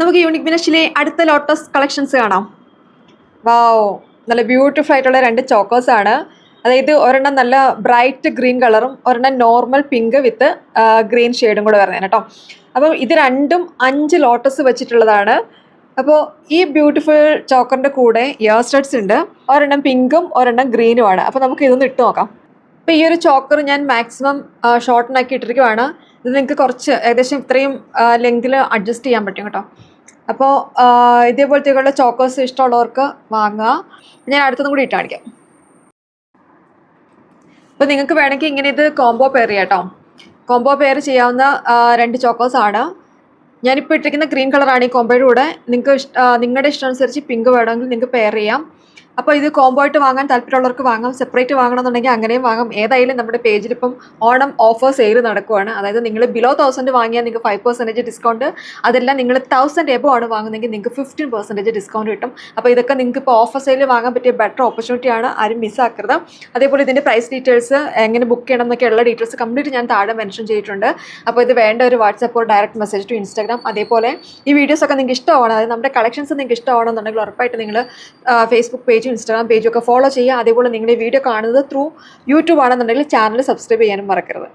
നമുക്ക് യൂണിക് വിനഷിലെ അടുത്ത lotus collections കാണാം. വാവ്, നല്ല ബ്യൂട്ടിഫുൾ ആയിട്ടുള്ള 2 ചോക്കേഴ്സ് ആണ്. അതായത് ഒരെണ്ണം നല്ല ബ്രൈറ്റ് ഗ്രീൻ കളറും ഒരെണ്ണം നോർമൽ പിങ്ക് വിത്ത് ഗ്രീൻ ഷെയ്ഡും കൂടെ വരുന്നതാണ് കേട്ടോ. അപ്പോൾ ഇത് രണ്ടും 5 ലോട്ടസ് വെച്ചിട്ടുള്ളതാണ്. അപ്പോൾ ഈ ബ്യൂട്ടിഫുൾ ചോക്കറിൻ്റെ കൂടെ ഇയർ സ്റ്റഡ്സ് ഉണ്ട്. ഒരെണ്ണം പിങ്കും ഒരെണ്ണം ഗ്രീനുമാണ്. അപ്പോൾ നമുക്ക് ഇതൊന്ന് ഇട്ട് നോക്കാം. അപ്പോൾ ഈ ഒരു ചോക്കർ ഞാൻ മാക്സിമം ഷോർട്ടനാക്കി ഇട്ടിരിക്കുവാണ്. ഇത് നിങ്ങൾക്ക് കുറച്ച് ഏകദേശം ഇത്രയും ലെങ്തിൽ അഡ്ജസ്റ്റ് ചെയ്യാൻ പറ്റും കേട്ടോ. അപ്പോൾ ഇതേപോലത്തേക്കുള്ള ചോക്കേഴ്സ് ഇഷ്ടമുള്ളവർക്ക് വാങ്ങുക. ഞാൻ അടുത്തൊന്നും കൂടി ഇട്ട് കാണിക്കാം. അപ്പോൾ നിങ്ങൾക്ക് വേണമെങ്കിൽ ഇങ്ങനെ ഇത് കോംബോ പെയർ ചെയ്യാം കേട്ടോ. കോംബോ പെയർ ചെയ്യാവുന്ന 2 ചോക്കേഴ്സ് ആണ്. ഞാനിപ്പോൾ ഇട്ടിരിക്കുന്ന ഗ്രീൻ കളറാണ് ഈ കോംബോയുടെ കൂടെ. നിങ്ങൾക്ക് നിങ്ങളുടെ ഇഷ്ടം അനുസരിച്ച് പിങ്ക് വേണമെങ്കിൽ നിങ്ങൾക്ക് പെയർ ചെയ്യാം. അപ്പോൾ ഇത് കോംബോ ആയിട്ട് വാങ്ങാൻ താല്പര്യമുള്ളവർക്ക് വാങ്ങാം. സെപ്പറേറ്റ് വാങ്ങണമെന്നുണ്ടെങ്കിൽ അങ്ങനെയും വാങ്ങാം. ഏതായാലും നമ്മുടെ പേജിൽ ഇപ്പം ഓണം ഓഫർ സെയിൽ നടക്കുവാണ്. അതായത് നിങ്ങൾ ബിലോ 1000 വാങ്ങിയാൽ നിങ്ങൾക്ക് 5% ഡിസ്കൗണ്ട്. അതെല്ലാം നിങ്ങൾ 1000 എബോ ആണ് വാങ്ങുന്നതെങ്കിൽ നിങ്ങൾക്ക് 15% ഡിസ്കൗണ്ട് കിട്ടും. അപ്പോൾ ഇതൊക്കെ നിങ്ങൾക്ക് ഇപ്പോൾ ഓഫർ സെയിൽ വാങ്ങാൻ പറ്റിയ ബെറ്റർ ഓപ്പർച്യൂണിറ്റിയാണ്. ആരും മിസ്സാക്കരുത്. അതേപോലെ ഇതിൻ്റെ പ്രൈസ് ഡീറ്റെയിൽസ് എങ്ങനെ ബുക്ക് ചെയ്യണം എന്നൊക്കെയുള്ള ഡീറ്റെയിൽസ് കംപ്ലീറ്റ് ഞാൻ താഴെ മെൻഷൻ ചെയ്തിട്ടുണ്ട്. അപ്പോൾ ഇത് വേണ്ട ഒരു WhatsApp direct message to Instagram. അതേപോലെ ഈ വീഡിയോസ് ഒക്കെ നിങ്ങൾക്ക് ഇഷ്ടമാണ്, അതായത് നമ്മുടെ കളക്ഷൻസ് നിങ്ങൾക്ക് ഇഷ്ടമാണെന്നുണ്ടെങ്കിൽ ഉറപ്പായിട്ട് നിങ്ങൾ ഫേസ്ബുക്ക് പേജ് ഇൻസ്റ്റാഗ്രാം പേജൊക്കെ ഫോളോ ചെയ്യുക. അതേപോലെ നിങ്ങൾ ഈ വീഡിയോ കാണുന്നത് ത്രൂ യൂട്യൂബ് ആണെന്നുണ്ടെങ്കിൽ ചാനൽ സബ്സ്ക്രൈബ് ചെയ്യാനും മറക്കരുത്.